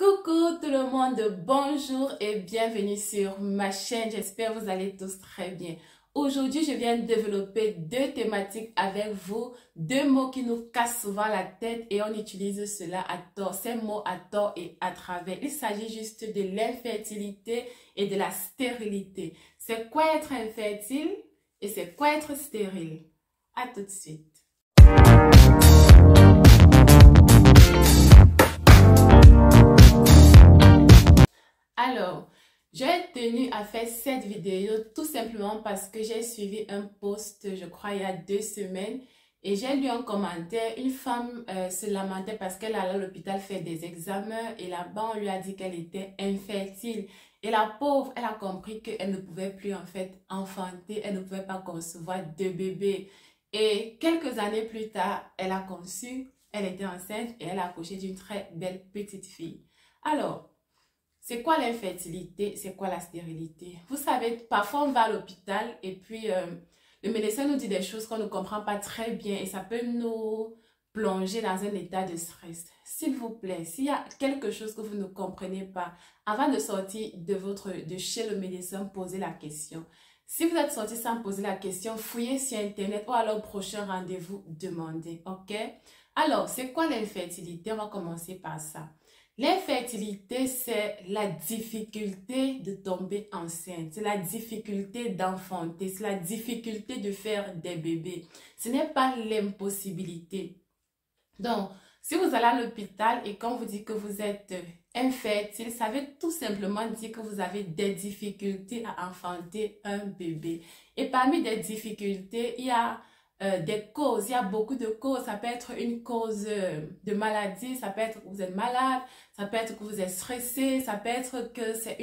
Coucou tout le monde, bonjour et bienvenue sur ma chaîne. J'espère que vous allez tous très bien. Aujourd'hui, je viens développer deux thématiques avec vous, deux mots qui nous cassent souvent la tête et on utilise cela à tort, ces mots à tort et à travers. Il s'agit juste de l'infertilité et de la stérilité. C'est quoi être infertile et c'est quoi être stérile? À tout de suite. Alors, j'ai tenu à faire cette vidéo tout simplement parce que j'ai suivi un post, je crois, il y a 2 semaines et j'ai lu un commentaire. Une femme se lamentait parce qu'elle allait à l'hôpital faire des examens et là-bas, on lui a dit qu'elle était infertile. Et la pauvre, elle a compris qu'elle ne pouvait plus en fait enfanter, elle ne pouvait pas concevoir de bébé. Et quelques années plus tard, elle a conçu, elle était enceinte et elle a accouché d'une très belle petite fille. Alors, c'est quoi l'infertilité? C'est quoi la stérilité? Vous savez, parfois on va à l'hôpital et puis le médecin nous dit des choses qu'on ne comprend pas très bien et ça peut nous plonger dans un état de stress. S'il vous plaît, s'il y a quelque chose que vous ne comprenez pas, avant de sortir de chez le médecin, posez la question. Si vous êtes sorti sans poser la question, fouillez sur Internet ou alors au prochain rendez-vous, demandez, ok? Alors, c'est quoi l'infertilité? On va commencer par ça. L'infertilité, c'est la difficulté de tomber enceinte, c'est la difficulté d'enfanter, c'est la difficulté de faire des bébés. Ce n'est pas l'impossibilité. Donc, si vous allez à l'hôpital et qu'on vous dit que vous êtes infertile, ça veut tout simplement dire que vous avez des difficultés à enfanter un bébé. Et parmi des difficultés, il y a des causes, il y a beaucoup de causes. Ça peut être une cause de maladie, ça peut être que vous êtes malade, ça peut être que vous êtes stressé, ça peut être que c'est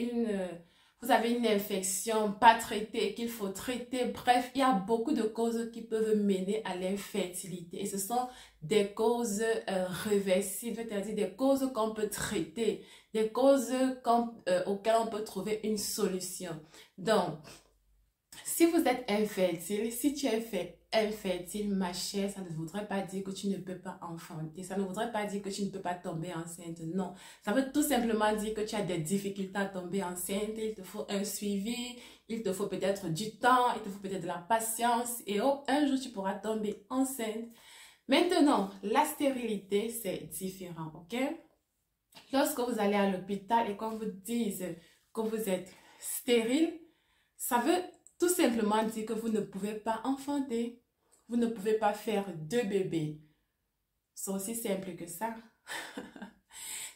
vous avez une infection pas traitée qu'il faut traiter. Bref, il y a beaucoup de causes qui peuvent mener à l'infertilité. Et ce sont des causes réversibles, c'est-à-dire des causes qu'on peut traiter, des causes auxquelles on peut trouver une solution. Donc, si vous êtes infertile, si tu es infertile, ma chère, ça ne voudrait pas dire que tu ne peux pas enfanter. Ça ne voudrait pas dire que tu ne peux pas tomber enceinte. Non. Ça veut tout simplement dire que tu as des difficultés à tomber enceinte. Il te faut un suivi. Il te faut peut-être du temps. Il te faut peut-être de la patience. Et un jour, tu pourras tomber enceinte. Maintenant, la stérilité, c'est différent, ok? Lorsque vous allez à l'hôpital et qu'on vous dise que vous êtes stérile, ça veut tout simplement dire que vous ne pouvez pas enfanter. Vous ne pouvez pas faire de bébés. C'est aussi simple que ça.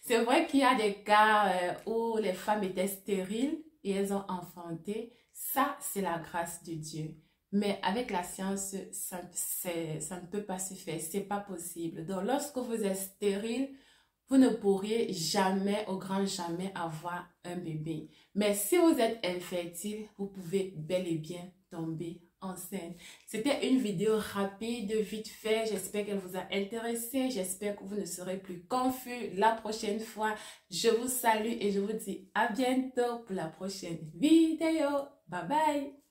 C'est vrai qu'il y a des cas où les femmes étaient stériles et elles ont enfanté. Ça, c'est la grâce de Dieu. Mais avec la science, ça ne peut pas se faire. C'est pas possible. Donc, lorsque vous êtes stérile, vous ne pourriez jamais, au grand jamais, avoir un bébé. Mais si vous êtes infertile, vous pouvez bel et bien tomber enceinte. C'était une vidéo rapide, vite fait. J'espère qu'elle vous a intéressé. J'espère que vous ne serez plus confus la prochaine fois. Je vous salue et je vous dis à bientôt pour la prochaine vidéo. Bye bye!